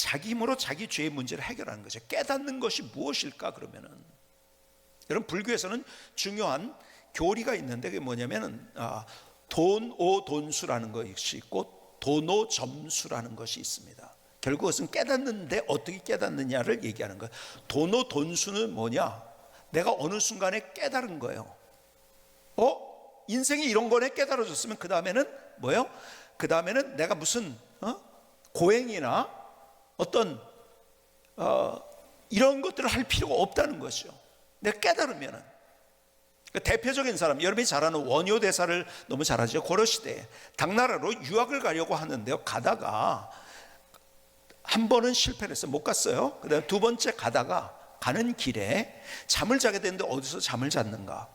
자기 힘으로 자기 죄의 문제를 해결하는 거죠. 깨닫는 것이 무엇일까? 그러면은 여러분, 불교에서는 중요한 교리가 있는데 그게 뭐냐면은 돈오돈수라는 것이 있고 도노점수라는 것이 있습니다. 결국 그것은 깨닫는데 어떻게 깨닫느냐를 얘기하는 거예요. 도노돈수는 뭐냐? 내가 어느 순간에 깨달은 거예요. 인생이 이런 거네 깨달아졌으면 그 다음에는 뭐예요? 그 다음에는 내가 무슨 고행이나 어떤 이런 것들을 할 필요가 없다는 것이죠. 내가 깨달으면은. 대표적인 사람, 여러분이 잘 아는 원효 대사를 너무 잘 아죠. 고려시대에 당나라로 유학을 가려고 하는데요, 가다가 한 번은 실패를 했어요. 못 갔어요. 그 다음에 두 번째 가는 길에 잠을 자게 되는데 어디서 잠을 잤는가?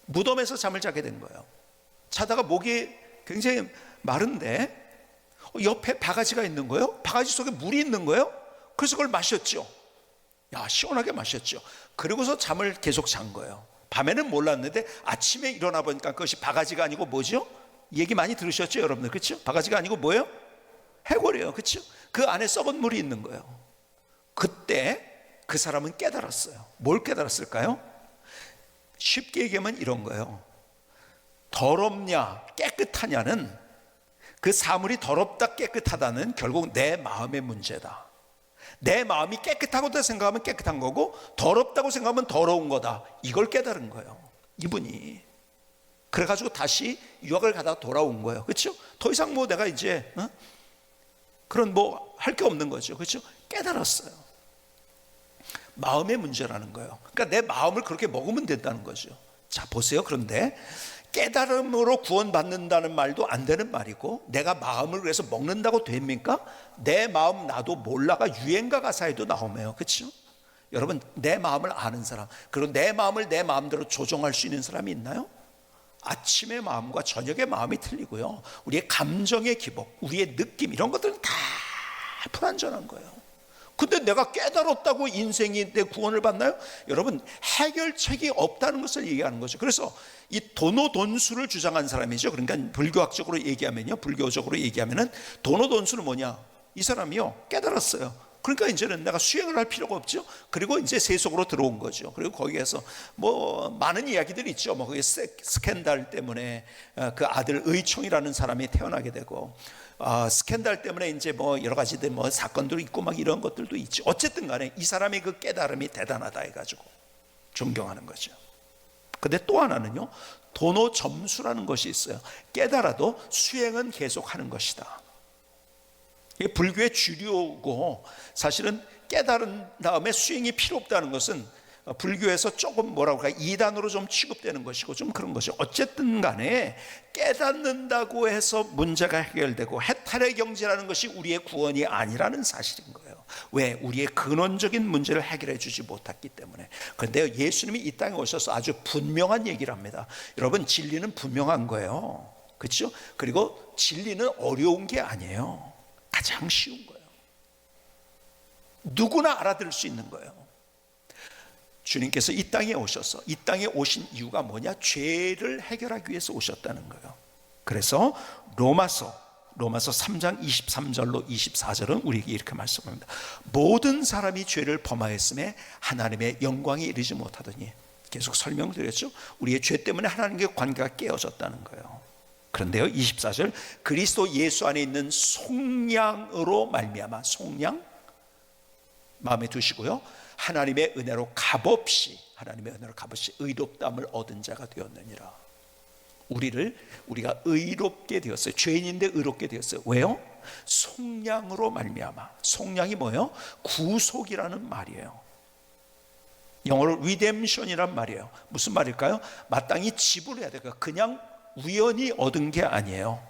무덤에서 잠을 자게 된 거예요. 자다가 목이 굉장히 마른데 옆에 바가지가 있는 거예요. 바가지 속에 물이 있는 거예요. 그래서 그걸 마셨죠. 시원하게 마셨죠. 그리고서 잠을 계속 잔 거예요. 밤에는 몰랐는데 아침에 일어나 보니까 그것이 바가지가 아니고 뭐죠? 얘기 많이 들으셨죠, 여러분들? 그렇죠? 바가지가 아니고 뭐예요? 해골이에요. 그렇죠? 그 안에 썩은 물이 있는 거예요. 그때 그 사람은 깨달았어요. 뭘 깨달았을까요? 쉽게 얘기하면 이런 거예요. 더럽냐 깨끗하냐는, 그 사물이 더럽다 깨끗하다는 결국 내 마음의 문제다. 내 마음이 깨끗하고 생각하면 깨끗한 거고 더럽다고 생각하면 더러운 거다. 이걸 깨달은 거예요, 이분이. 그래가지고 다시 유학을 가다가 돌아온 거예요. 그렇죠? 더 이상 뭐 내가 이제 그런 뭐 할 게 없는 거죠. 그렇죠? 깨달았어요. 마음의 문제라는 거예요. 그러니까 내 마음을 그렇게 먹으면 된다는 거죠. 자, 보세요. 그런데 깨달음으로 구원받는다는 말도 안 되는 말이고, 내가 마음을 그래서 먹는다고 됩니까? 내 마음 나도 몰라가 유행가 가사에도 나오네요. 그렇죠? 여러분, 내 마음을 아는 사람, 그리고 내 마음을 내 마음대로 조정할 수 있는 사람이 있나요? 아침의 마음과 저녁의 마음이 틀리고요, 우리의 감정의 기복, 우리의 느낌, 이런 것들은 다 불완전한 거예요. 근데 내가 깨달았다고 인생이 내 구원을 받나요? 여러분, 해결책이 없다는 것을 얘기하는 거죠. 그래서 이 도노돈수를 주장한 사람이죠. 그러니까 불교학적으로 얘기하면요, 불교적으로 얘기하면은 도노돈수는 뭐냐? 이 사람이요, 깨달았어요. 그러니까 이제는 내가 수행을 할 필요가 없죠. 그리고 이제 세속으로 들어온 거죠. 그리고 거기에서 뭐 많은 이야기들이 있죠. 뭐 그게 스캔들 때문에 그 아들 의총이라는 사람이 태어나게 되고, 스캔들 때문에 이제 뭐 여러 가지들 뭐 사건도 있고 막 이런 것들도 있죠. 어쨌든 간에 이 사람의 그 깨달음이 대단하다 해가지고 존경하는 거죠. 근데 또 하나는요, 도노점수라는 것이 있어요. 깨달아도 수행은 계속하는 것이다. 이게 불교의 주류고, 사실은 깨달은 다음에 수행이 필요 없다는 것은 불교에서 조금 뭐라고 할까, 이단으로 좀 취급되는 것이고 좀 그런 것이죠. 어쨌든 간에 깨닫는다고 해서 문제가 해결되고 해탈의 경지라는 것이 우리의 구원이 아니라는 사실인 거예요. 왜? 우리의 근원적인 문제를 해결해 주지 못했기 때문에. 그런데 예수님이 이 땅에 오셔서 아주 분명한 얘기를 합니다. 여러분, 진리는 분명한 거예요. 그렇죠? 그리고 진리는 어려운 게 아니에요. 가장 쉬운 거예요. 누구나 알아들을 수 있는 거예요. 주님께서 이 땅에 오셔서, 이 땅에 오신 이유가 뭐냐? 죄를 해결하기 위해서 오셨다는 거예요. 그래서 로마서 3장 23절로 24절은 우리에게 이렇게 말씀합니다. 모든 사람이 죄를 범하였음에 하나님의 영광에 이르지 못하더니, 계속 설명드렸죠. 우리의 죄 때문에 하나님과의 관계가 깨어졌다는 거예요. 그런데요, 24절, 그리스도 예수 안에 있는 속량으로 말미암아, 속량 마음에 두시고요, 하나님의 은혜로 값없이 의롭다함을 얻은 자가 되었느니라. 우리가 의롭게 되었어요. 죄인인데 의롭게 되었어요. 왜요? 속량으로 말미암아. 속량이 뭐예요? 구속이라는 말이에요. 영어로 redemption이란 말이에요. 무슨 말일까요? 마땅히 지불해야 돼요. 그냥 우연히 얻은 게 아니에요.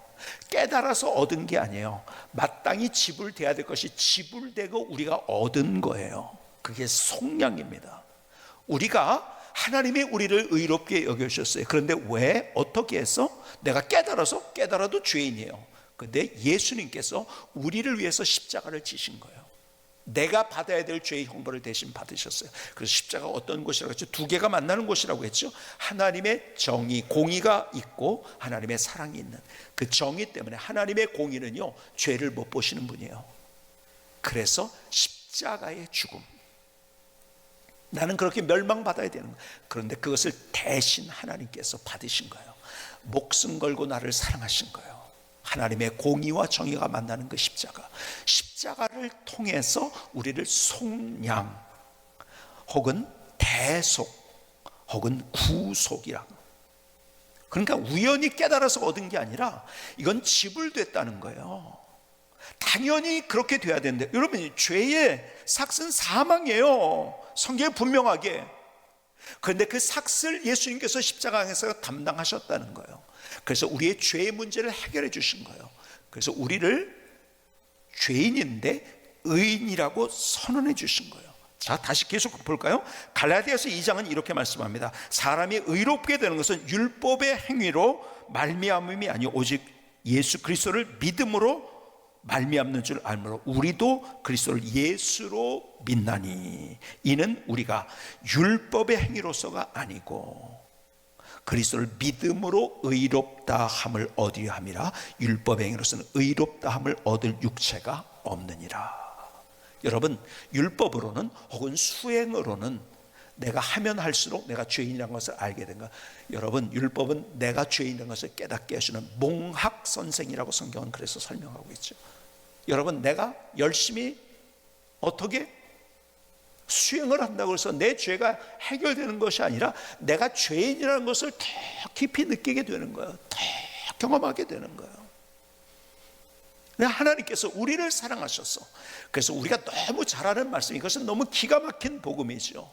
깨달아서 얻은 게 아니에요. 마땅히 지불돼야 될 것이 지불되고 우리가 얻은 거예요. 그게 속량입니다. 우리가, 하나님이 우리를 의롭게 여겨주셨어요. 그런데 왜? 어떻게 해서? 내가 깨달아도 죄인이에요. 그런데 예수님께서 우리를 위해서 십자가를 지신 거예요. 내가 받아야 될 죄의 형벌을 대신 받으셨어요. 그래서 십자가가 어떤 곳이라고 했죠? 두 개가 만나는 곳이라고 했죠. 하나님의 정의, 공의가 있고 하나님의 사랑이 있는 그 정의 때문에, 하나님의 공의는요, 죄를 못 보시는 분이에요. 그래서 십자가의 죽음, 나는 그렇게 멸망받아야 되는 거예요. 그런데 그것을 대신 하나님께서 받으신 거예요. 목숨 걸고 나를 사랑하신 거예요. 하나님의 공의와 정의가 만나는 그 십자가를 통해서 우리를 속량 혹은 대속 혹은 구속이라고. 그러니까 우연히 깨달아서 얻은 게 아니라 이건 지불됐다는 거예요. 당연히 그렇게 돼야 되는데, 여러분, 죄의 삭은 사망이에요. 성경에 분명하게. 그런데 그 삭을 예수님께서 십자가에서 담당하셨다는 거예요. 그래서 우리의 죄의 문제를 해결해 주신 거예요. 그래서 우리를 죄인인데 의인이라고 선언해 주신 거예요. 자, 다시 계속 볼까요? 갈라디아서 2장은 이렇게 말씀합니다. 사람이 의롭게 되는 것은 율법의 행위로 말미암음이 아니요 오직 예수 그리스도를 믿음으로 말미암는 줄 알므로 우리도 그리스도를 예수로 믿나니 이는 우리가 율법의 행위로서가 아니고 그리스도를 믿음으로 의롭다 함을 얻으려 함이라. 율법의 행위로서는 의롭다 함을 얻을 육체가 없느니라. 여러분, 율법으로는 혹은 수행으로는 내가 하면 할수록 내가 죄인이라는 것을 알게 된 거야. 여러분, 율법은 내가 죄인이라는 것을 깨닫게 해주는 몽학선생이라고 성경은 그래서 설명하고 있죠. 여러분, 내가 열심히 어떻게 수행을 한다고 해서 내 죄가 해결되는 것이 아니라 내가 죄인이라는 것을 더 깊이 느끼게 되는 거예요. 더 경험하게 되는 거예요. 하나님께서 우리를 사랑하셔서, 그래서 우리가 너무 잘 아는 말씀, 이것은 너무 기가 막힌 복음이죠.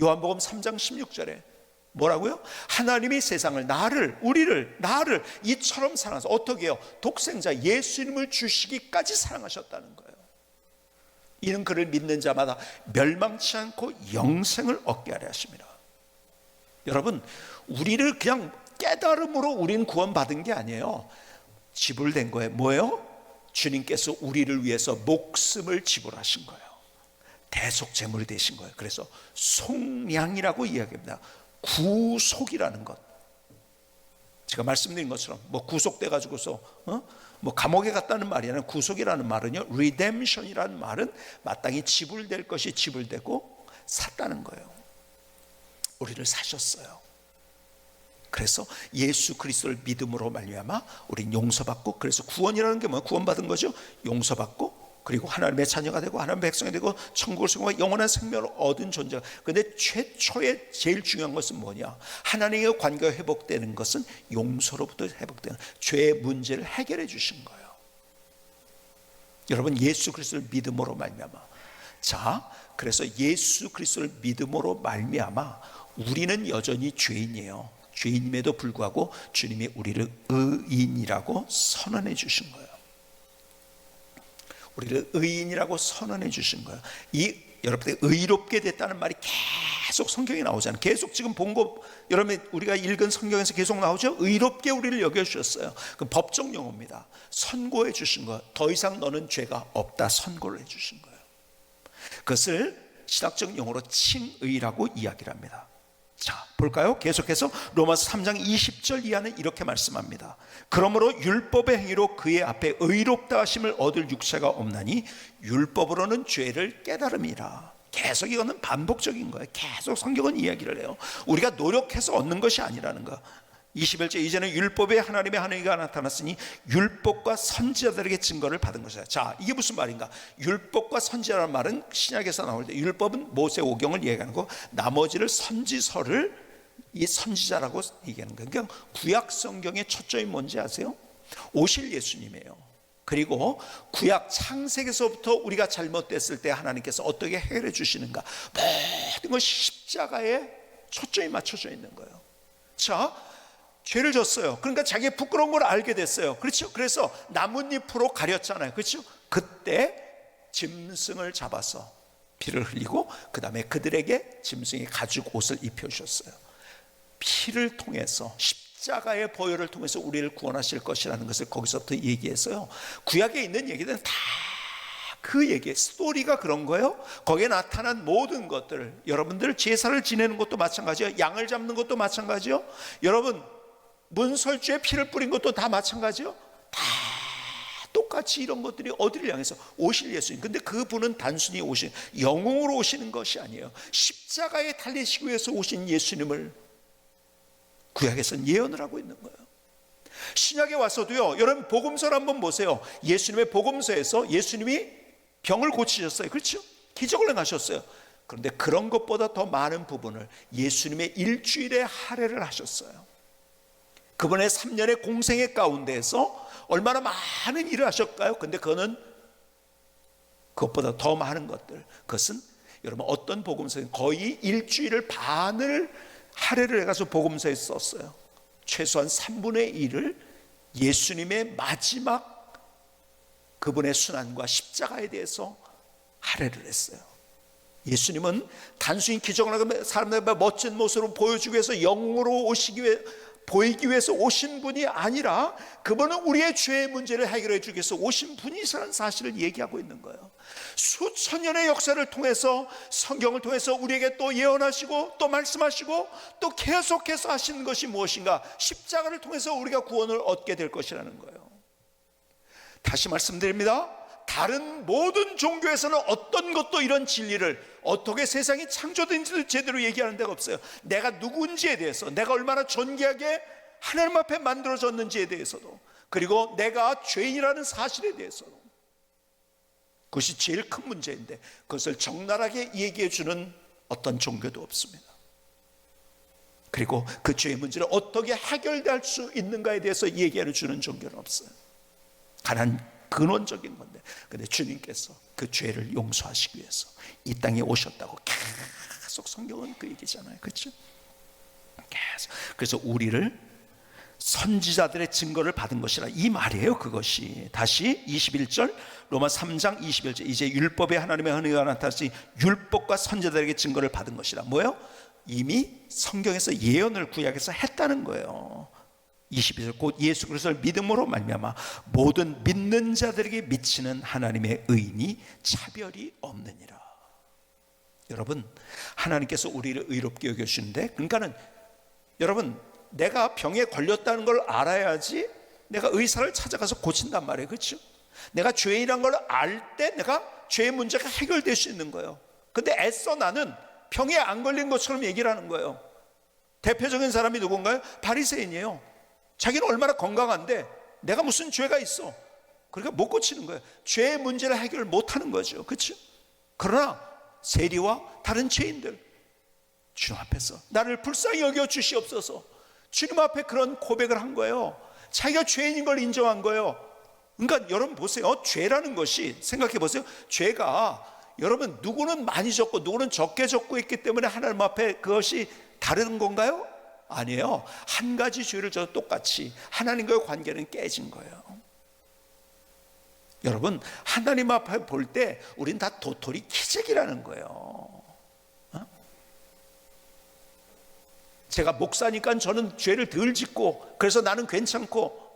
요한복음 3장 16절에 뭐라고요? 하나님이 세상을, 우리를 이처럼 사랑하셔서 어떻게 해요? 독생자 예수님을 주시기까지 사랑하셨다는 거예요. 이는 그를 믿는 자마다 멸망치 않고 영생을 얻게 하려 하십니다. 여러분, 우리를 그냥 깨달음으로 우린 구원받은 게 아니에요. 지불된 거예요. 뭐예요? 주님께서 우리를 위해서 목숨을 지불하신 거예요. 대속 제물이 되신 거예요. 그래서 속량이라고 이야기합니다. 구속이라는 것, 제가 말씀드린 것처럼 뭐 구속돼 가지고서 뭐 감옥에 갔다는 말이 아니라 구속이라는 말은요, redemption이라는 말은 마땅히 지불될 것이 지불되고 샀다는 거예요. 우리를 사셨어요. 그래서 예수 그리스도를 믿음으로 말미암아 우리는 용서받고, 그래서 구원이라는 게 뭐예요? 구원받은 거죠. 용서받고, 그리고 하나님의 자녀가 되고 하나님의 백성이 되고 천국을 수용하고 영원한 생명을 얻은 존재가. 그런데 최초의 제일 중요한 것은 뭐냐? 하나님의 관계가 회복되는 것은 용서로부터 회복되는 죄의 문제를 해결해 주신 거예요. 여러분, 예수 그리스도를 믿음으로 말미암아. 자, 그래서 예수 그리스도를 믿음으로 말미암아 우리는 여전히 죄인이에요. 죄인임에도 불구하고 주님이 우리를 의인이라고 선언해 주신 거예요. 우리를 의인이라고 선언해 주신 거예요. 여러분들 의롭게 됐다는 말이 계속 성경에 나오잖아요. 계속 지금 본 거, 여러분 우리가 읽은 성경에서 계속 나오죠. 의롭게 우리를 여겨주셨어요. 그 법적 용어입니다. 선고해 주신 거예요. 더 이상 너는 죄가 없다 선고를 해 주신 거예요. 그것을 신학적 용어로 칭의라고 이야기를 합니다. 자, 볼까요? 계속해서 로마서 3장 20절 이하는 이렇게 말씀합니다. 그러므로 율법의 행위로 그의 앞에 의롭다 하심을 얻을 육체가 없나니 율법으로는 죄를 깨달음이라. 계속 이거는 반복적인 거예요. 계속 성경은 이야기를 해요. 우리가 노력해서 얻는 것이 아니라는 거. 21절, 이제는 율법에 하나님의 한의가 나타났으니 율법과 선지자들에게 증거를 받은 것이다. 자, 이게 무슨 말인가? 율법과 선지자라는 말은 신약에서 나올 때, 율법은 모세오경을 얘기하는 거, 나머지를 선지서를 이 선지자라고 얘기하는 거예요. 그러니까 구약 성경의 초점이 뭔지 아세요? 오실 예수님이에요. 그리고 구약 창세기에서부터 우리가 잘못됐을 때 하나님께서 어떻게 해결해 주시는가, 모든 것이 십자가에 초점이 맞춰져 있는 거예요. 자, 죄를 졌어요. 그러니까 자기의 부끄러운 걸 알게 됐어요. 그렇죠? 그래서 나뭇잎으로 가렸잖아요. 그렇죠? 그때 짐승을 잡아서 피를 흘리고 그 다음에 그들에게 짐승의 가죽 옷을 입혀주셨어요. 피를 통해서, 십자가의 보혈을 통해서 우리를 구원하실 것이라는 것을 거기서부터 얘기했어요. 구약에 있는 얘기들은 다 그 얘기, 스토리가 그런 거예요. 거기에 나타난 모든 것들, 여러분들 제사를 지내는 것도 마찬가지예요. 양을 잡는 것도 마찬가지요. 여러분, 문설주에 피를 뿌린 것도 다 마찬가지요. 다 가치 이런 것들이 어디를 향해서 오실 예수님. 근데 그분은 단순히 오신 영웅으로 오시는 것이 아니에요. 십자가에 달리시기 위해서 오신 예수님을 구약에서는 예언을 하고 있는 거예요. 신약에 와서도요, 여러분 복음서를 한번 보세요. 예수님의 복음서에서 예수님이 병을 고치셨어요. 그렇죠? 기적을 행하셨어요. 그런데 그런 것보다 더 많은 부분을 예수님의 일주일에 할애를 하셨어요. 그분의 3년의 공생애 가운데에서 얼마나 많은 일을 하셨을까요? 근데 그것보다 더 많은 것들, 그것은 여러분 어떤 복음서에 거의 일주일을 반을 할애를 해가서 복음서에 썼어요. 최소한 3분의 1을 예수님의 마지막 그분의 순환과 십자가에 대해서 할애를 했어요. 예수님은 단순히 기적을 하고 사람들의 멋진 모습으로 보여주기 위해서 영웅으로 보이기 위해서 오신 분이 아니라 그분은 우리의 죄의 문제를 해결해 주기 위해서 오신 분이라는 사실을 얘기하고 있는 거예요. 수천 년의 역사를 통해서, 성경을 통해서 우리에게 또 예언하시고 또 말씀하시고 또 계속해서 하시는 것이 무엇인가? 십자가를 통해서 우리가 구원을 얻게 될 것이라는 거예요. 다시 말씀드립니다. 다른 모든 종교에서는 어떤 것도 이런 진리를 어떻게 세상이 창조된지도 제대로 얘기하는 데가 없어요. 내가 누군지에 대해서, 내가 얼마나 존귀하게 하나님 앞에 만들어졌는지에 대해서도, 그리고 내가 죄인이라는 사실에 대해서도, 그것이 제일 큰 문제인데 그것을 적나라하게 얘기해 주는 어떤 종교도 없습니다. 그리고 그 죄의 문제를 어떻게 해결될 수 있는가에 대해서 얘기해 주는 종교는 없어요. 가난 근원적인 건데, 근데 주님께서 그 죄를 용서하시기 위해서 이 땅에 오셨다고 계속 성경은 그 얘기잖아요. 그렇죠? 계속. 그래서 우리를 선지자들의 증거를 받은 것이라 이 말이에요. 그것이 다시 21절 로마 3장 21절 이제 율법에 하나님의 은혜가 나타났으니 율법과 선지자들에게 증거를 받은 것이라. 뭐예요? 이미 성경에서 예언을 구약에서 했다는 거예요. 22절 곧 예수 그리스도를 믿음으로 말미암아 모든 믿는 자들에게 미치는 하나님의 의인이 차별이 없느니라. 여러분, 하나님께서 우리를 의롭게 여겨주시는데, 그러니까는 여러분, 내가 병에 걸렸다는 걸 알아야지 내가 의사를 찾아가서 고친단 말이에요. 그렇죠? 내가 죄인이란 걸 알 때 내가 죄의 문제가 해결될 수 있는 거예요. 근데 애써 나는 병에 안 걸린 것처럼 얘기를 하는 거예요. 대표적인 사람이 누군가요? 바리새인이에요. 자기는 얼마나 건강한데 내가 무슨 죄가 있어. 그러니까 못 고치는 거예요. 죄의 문제를 해결 못하는 거죠. 그렇죠? 그러나 세리와 다른 죄인들 주님 앞에서 나를 불쌍히 여겨 주시옵소서, 주님 앞에 그런 고백을 한 거예요. 자기가 죄인인 걸 인정한 거예요. 그러니까 여러분 보세요. 죄라는 것이, 생각해 보세요. 죄가 여러분 누구는 많이 졌고 누구는 적게 졌고 있기 때문에 하나님 앞에 그것이 다른 건가요? 아니에요. 한 가지 죄를 져도 똑같이 하나님과의 관계는 깨진 거예요. 여러분, 하나님 앞에 볼 때 우린 다 도토리 키재기라는 거예요. 제가 목사니까 저는 죄를 덜 짓고 그래서 나는 괜찮고,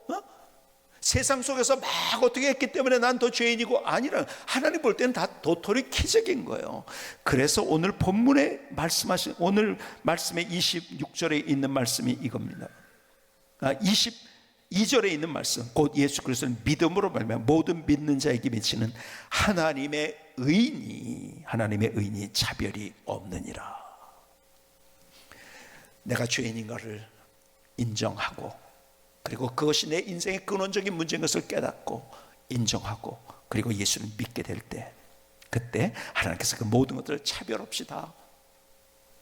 세상 속에서 막 어떻게 했기 때문에 난 더 죄인이고, 아니라 하나님 볼 때는 다 도토리 키재기인 거예요. 그래서 오늘 본문에 말씀하신, 오늘 말씀의 26절에 있는 말씀이 이겁니다. 22절에 있는 말씀, 곧 예수 그리스도를 믿음으로 말미암아 모든 믿는 자에게 미치는 하나님의 의인이 차별이 없느니라. 내가 죄인인 것을 인정하고, 그리고 그것이 내 인생의 근원적인 문제인 것을 깨닫고 인정하고, 그리고 예수를 믿게 될 때, 그때 하나님께서 그 모든 것들을 차별 없이 다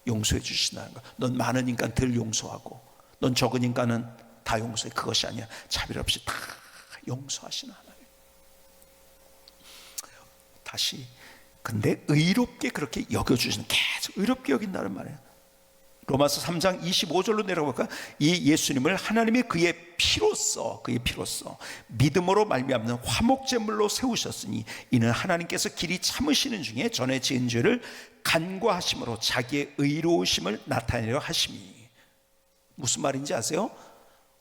용서해 주신다는 것. 넌 많으니까 덜 용서하고, 넌 적으니까는 다 용서해. 그것이 아니야. 차별 없이 다 용서하시는 하나님. 다시, 근데 의롭게 그렇게 여겨주시는, 계속 의롭게 여긴다는 말이에요. 로마서 3장 25절로 내려볼까? 이 예수님을 하나님이 그의 피로써 믿음으로 말미암는 화목제물로 세우셨으니 이는 하나님께서 길이 참으시는 중에 전에 지은 죄를 간과하심으로 자기의 의로우심을 나타내려 하심이. 무슨 말인지 아세요?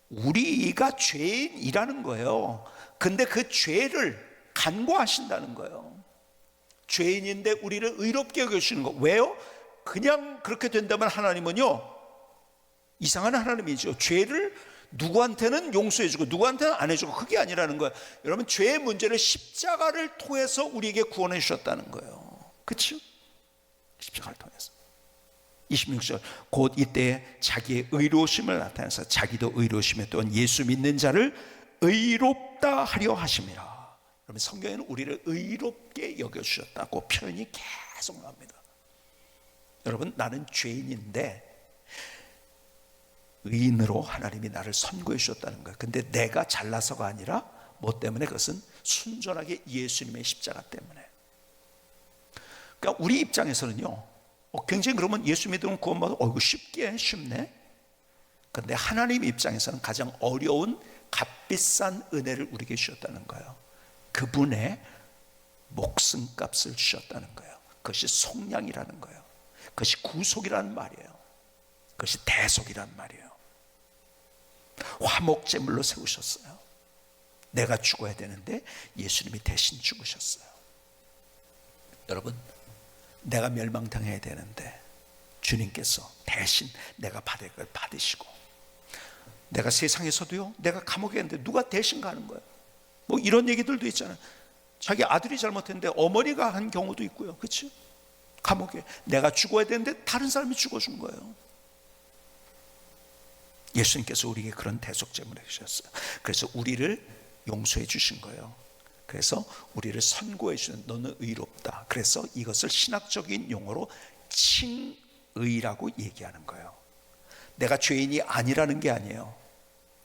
우리가 죄인이라는 거예요. 근데 그 죄를 간과하신다는 거예요. 죄인인데 우리를 의롭게 여겨주시는 거. 왜요? 그냥 그렇게 된다면 하나님은요, 이상한 하나님이죠. 죄를 누구한테는 용서해주고 누구한테는 안 해주고, 그게 아니라는 거예요. 여러분, 죄의 문제를 십자가를 통해서 우리에게 구원해 주셨다는 거예요. 그렇죠? 십자가를 통해서. 26절, 곧 이때에 자기의 의로우심을 나타내서 자기도 의로우심에 또한 예수 믿는 자를 의롭다 하려 하심이라. 그러면 성경에는 우리를 의롭게 여겨주셨다고 표현이 계속 나옵니다. 여러분, 나는 죄인인데 의인으로 하나님이 나를 선고해 주셨다는 거예요. 근데 내가 잘나서가 아니라 뭐 때문에? 그것은 순전하게 예수님의 십자가 때문에. 그러니까 우리 입장에서는요, 굉장히 그러면 예수 믿으면 구원받아, 이거 쉽네. 그런데 하나님 입장에서는 가장 어려운 값비싼 은혜를 우리에게 주셨다는 거예요. 그분의 목숨값을 주셨다는 거예요. 그것이 속량이라는 거예요. 그것이 구속이라는 말이에요. 그것이 대속이라는 말이에요. 화목제물로 세우셨어요. 내가 죽어야 되는데 예수님이 대신 죽으셨어요. 여러분, 내가 멸망당해야 되는데 주님께서 대신 내가 받을 걸 받으시고, 내가 세상에서도요, 내가 감옥에 있는데 누가 대신 가는 거예요. 뭐 이런 얘기들도 있잖아요. 자기 아들이 잘못했는데 어머니가 한 경우도 있고요. 그렇죠? 감옥에 내가 죽어야 되는데 다른 사람이 죽어준 거예요. 예수님께서 우리에게 그런 대속제물을 주셨어요. 그래서 우리를 용서해 주신 거예요. 그래서 우리를 선고해 주는, 너는 의롭다. 그래서 이것을 신학적인 용어로 칭의라고 얘기하는 거예요. 내가 죄인이 아니라는 게 아니에요.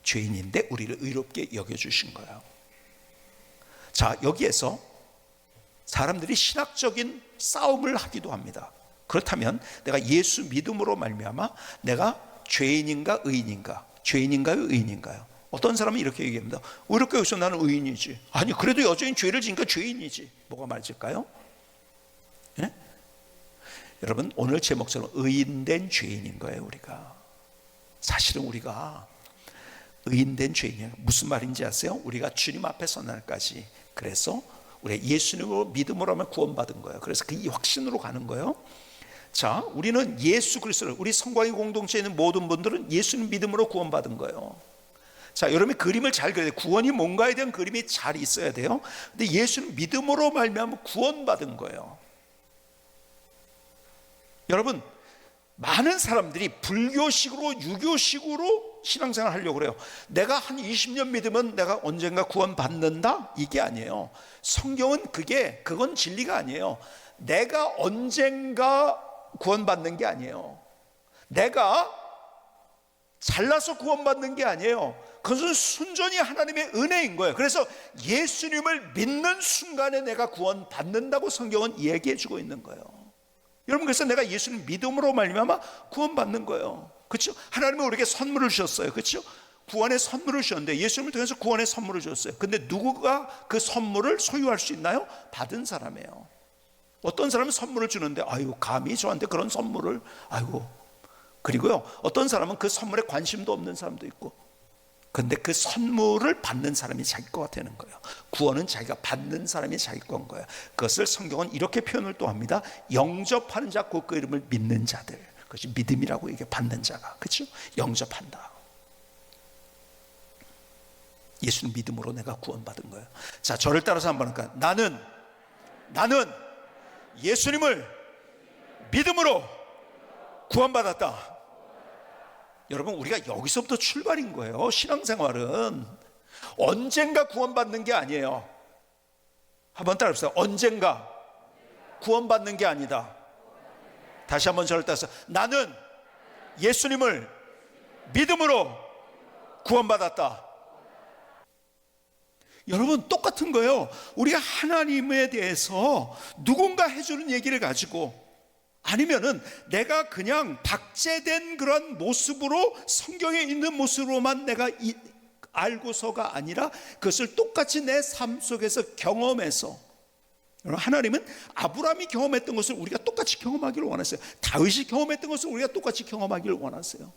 죄인인데 우리를 의롭게 여겨주신 거예요. 자, 여기에서 사람들이 신학적인 싸움을 하기도 합니다. 그렇다면 내가 예수 믿음으로 말미암아 내가 죄인인가 의인인가? 죄인인가요? 의인인가요? 어떤 사람은 이렇게 얘기합니다. 의롭게 여기서 나는 의인이지. 아니, 그래도 여전히 죄를 지니까 죄인이지. 뭐가 맞을까요? 예? 여러분, 오늘 제목처럼 의인된 죄인인 거예요. 우리가 사실은 우리가 의인된 죄인이에요. 무슨 말인지 아세요? 우리가 주님 앞에 선 날까지, 그래서 우리 예수님으로 믿음으로 하면 구원받은 거예요. 그래서 그 확신으로 가는 거예요. 자, 우리는 예수 그리스도를, 우리 성광이 공동체에 있는 모든 분들은 예수님 믿음으로 구원받은 거예요. 자, 여러분이 그림을 잘 그려야 돼요. 구원이 뭔가에 대한 그림이 잘 있어야 돼요. 근데 예수님 믿음으로 말미암아 구원받은 거예요. 여러분, 많은 사람들이 불교식으로 유교식으로 신앙생활 하려고 그래요. 내가 한 20년 믿으면 내가 언젠가 구원받는다? 이게 아니에요. 성경은 그건 진리가 아니에요. 내가 언젠가 구원받는 게 아니에요. 내가 잘나서 구원받는 게 아니에요. 그것은 순전히 하나님의 은혜인 거예요. 그래서 예수님을 믿는 순간에 내가 구원받는다고 성경은 얘기해 주고 있는 거예요. 여러분, 그래서 내가 예수님 믿음으로 말미암아 구원받는 거예요. 그렇죠? 하나님은 우리에게 선물을 주셨어요. 그렇죠? 구원의 선물을 주셨는데, 예수님을 통해서 구원의 선물을 주셨어요. 근데 누구가 그 선물을 소유할 수 있나요? 받은 사람이에요. 어떤 사람은 선물을 주는데, 아이고, 감히 저한테 그런 선물을, 아이고. 그리고요, 어떤 사람은 그 선물에 관심도 없는 사람도 있고, 근데 그 선물을 받는 사람이 자기 거가 되는 거예요. 구원은 자기가 받는 사람이 자기 건 거예요. 그것을 성경은 이렇게 표현을 또 합니다. 영접하는 자, 곧 그 이름을 믿는 자들. 그것이 믿음이라고, 이게 받는 자가. 그렇죠? 영접한다. 예수님 믿음으로 내가 구원받은 거예요. 자, 저를 따라서 한번 할까요? 나는 예수님을 믿음으로 구원받았다. 여러분, 우리가 여기서부터 출발인 거예요. 신앙생활은 언젠가 구원받는 게 아니에요. 한번 따라해보세요. 언젠가 구원받는 게 아니다. 다시 한번 저를 따라서, 나는 예수님을 믿음으로 구원받았다. 여러분, 똑같은 거예요. 우리가 하나님에 대해서 누군가 해주는 얘기를 가지고, 아니면은 내가 그냥 박제된 그런 모습으로, 성경에 있는 모습으로만 내가 알고서가 아니라 그것을 똑같이 내 삶 속에서 경험해서, 하나님은 아브라함이 경험했던 것을 우리가 똑같이 경험하기를 원하세요. 다윗이 경험했던 것을 우리가 똑같이 경험하기를 원하세요.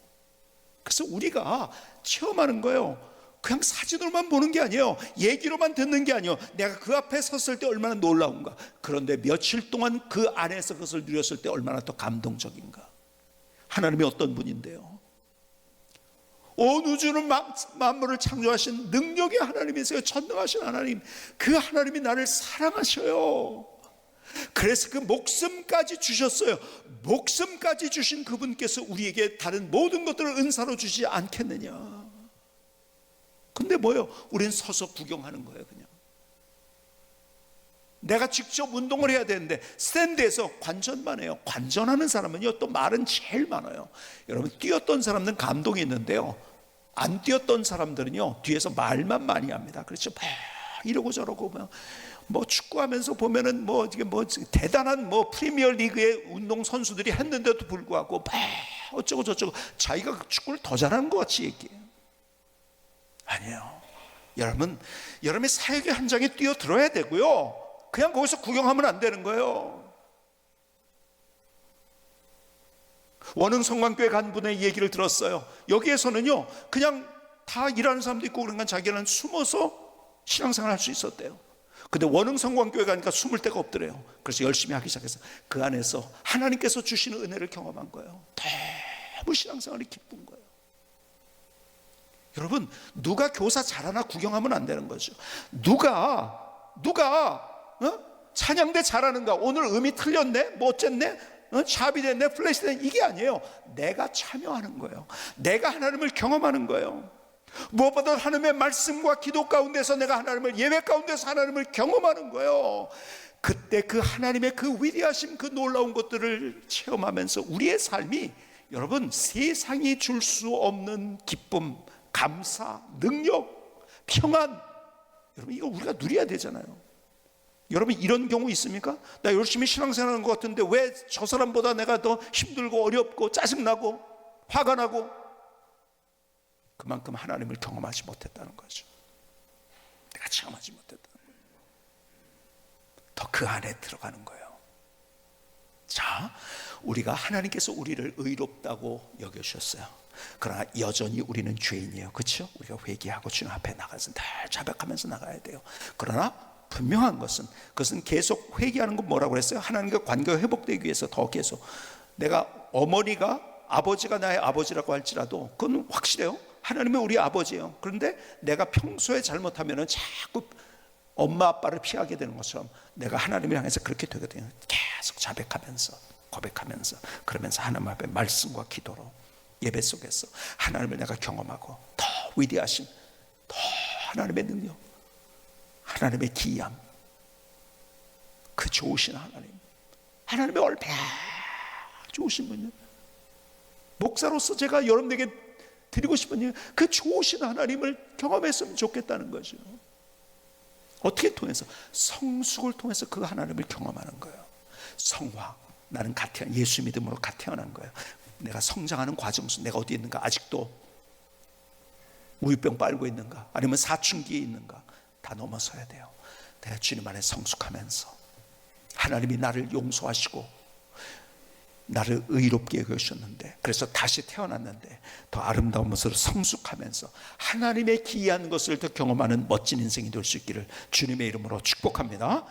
그래서 우리가 체험하는 거예요. 그냥 사진으로만 보는 게 아니에요. 얘기로만 듣는 게 아니에요. 내가 그 앞에 섰을 때 얼마나 놀라운가. 그런데 며칠 동안 그 안에서 그것을 누렸을 때 얼마나 더 감동적인가. 하나님이 어떤 분인데요. 온 우주는 만물을 창조하신 능력의 하나님이세요. 전능하신 하나님. 그 하나님이 나를 사랑하셔요. 그래서 그 목숨까지 주셨어요. 목숨까지 주신 그분께서 우리에게 다른 모든 것들을 은사로 주지 않겠느냐. 근데 뭐예요? 우린 서서 구경하는 거예요. 그냥 내가 직접 운동을 해야 되는데 스탠드에서 관전만 해요. 관전하는 사람은요, 또 말은 제일 많아요. 여러분, 뛰었던 사람들은 감동이 있는데요, 안 뛰었던 사람들은요, 뒤에서 말만 많이 합니다. 그렇죠? 막 이러고 저러고 뭐 축구하면서 보면은 이게 대단한 프리미어 리그의 운동 선수들이 했는데도 불구하고 막 어쩌고 저쩌고 자기가 축구를 더 잘하는 것 같이 얘기해요. 아니에요. 여러분의 사역의 현장에 뛰어들어야 되고요, 그냥 거기서 구경하면 안 되는 거예요. 원흥성광교회 간 분의 얘기를 들었어요. 여기에서는요, 그냥 다 일하는 사람도 있고 그러니까 자기는 숨어서 신앙생활 할 수 있었대요. 근데 원흥성광교회 가니까 숨을 데가 없더래요. 그래서 열심히 하기 시작해서 그 안에서 하나님께서 주시는 은혜를 경험한 거예요. 너무 신앙생활이 기쁜 거예요. 여러분, 누가 교사 잘하나 구경하면 안 되는 거죠. 누가 찬양대 잘하는가, 오늘 음이 틀렸네, 어쨌네, 샵이 됐네, 플래시 됐네, 이게 아니에요. 내가 참여하는 거예요. 내가 하나님을 경험하는 거예요. 무엇보다 하나님의 말씀과 기도 가운데서 내가 하나님을, 예배 가운데서 하나님을 경험하는 거예요. 그때 그 하나님의 그 위대하심, 그 놀라운 것들을 체험하면서 우리의 삶이, 여러분, 세상이 줄 수 없는 기쁨, 감사, 능력, 평안, 여러분, 이거 우리가 누려야 되잖아요. 여러분, 이런 경우 있습니까? 나 열심히 신앙생활하는 것 같은데 왜 저 사람보다 내가 더 힘들고 어렵고 짜증나고 화가 나고? 그만큼 하나님을 경험하지 못했다는 거죠. 내가 체험하지 못했다는 거예요. 더 그 안에 들어가는 거예요. 자, 우리가 하나님께서 우리를 의롭다고 여겨주셨어요. 그러나 여전히 우리는 죄인이에요. 그렇죠? 우리가 회개하고 주님 앞에 나가서 늘 자백하면서 나가야 돼요. 그러나 분명한 것은, 그것은 계속 회개하는 건 뭐라고 그랬어요? 하나님과 관계가 회복되기 위해서 더 계속, 내가 아버지가 나의 아버지라고 할지라도 그건 확실해요. 하나님은 우리 아버지예요. 그런데 내가 평소에 잘못하면 자꾸 엄마 아빠를 피하게 되는 것처럼 내가 하나님을 향해서 그렇게 되거든요. 계속 자백하면서 고백하면서, 그러면서 하나님 앞에 말씀과 기도로 예배 속에서 하나님을 내가 경험하고 더 위대하신, 더 하나님의 능력, 하나님의 기이함, 그 좋으신 하나님의 얼마나 좋으신 분이요. 목사로서 제가 여러분에게 드리고 싶은 얘기, 그 좋으신 하나님을 경험했으면 좋겠다는 거죠. 어떻게 통해서? 성숙을 통해서 그 하나님을 경험하는 거예요. 성화, 나는 예수 믿음으로 갓 태어난 거예요. 내가 성장하는 과정 속 내가 어디 있는가? 아직도 우유병 빨고 있는가? 아니면 사춘기에 있는가? 다 넘어서야 돼요. 내가 주님 안에 성숙하면서 하나님이 나를 용서하시고 나를 의롭게 여기셨는데, 그래서 다시 태어났는데 더 아름다운 모습으로 성숙하면서 하나님의 기이한 것을 더 경험하는 멋진 인생이 될 수 있기를 주님의 이름으로 축복합니다.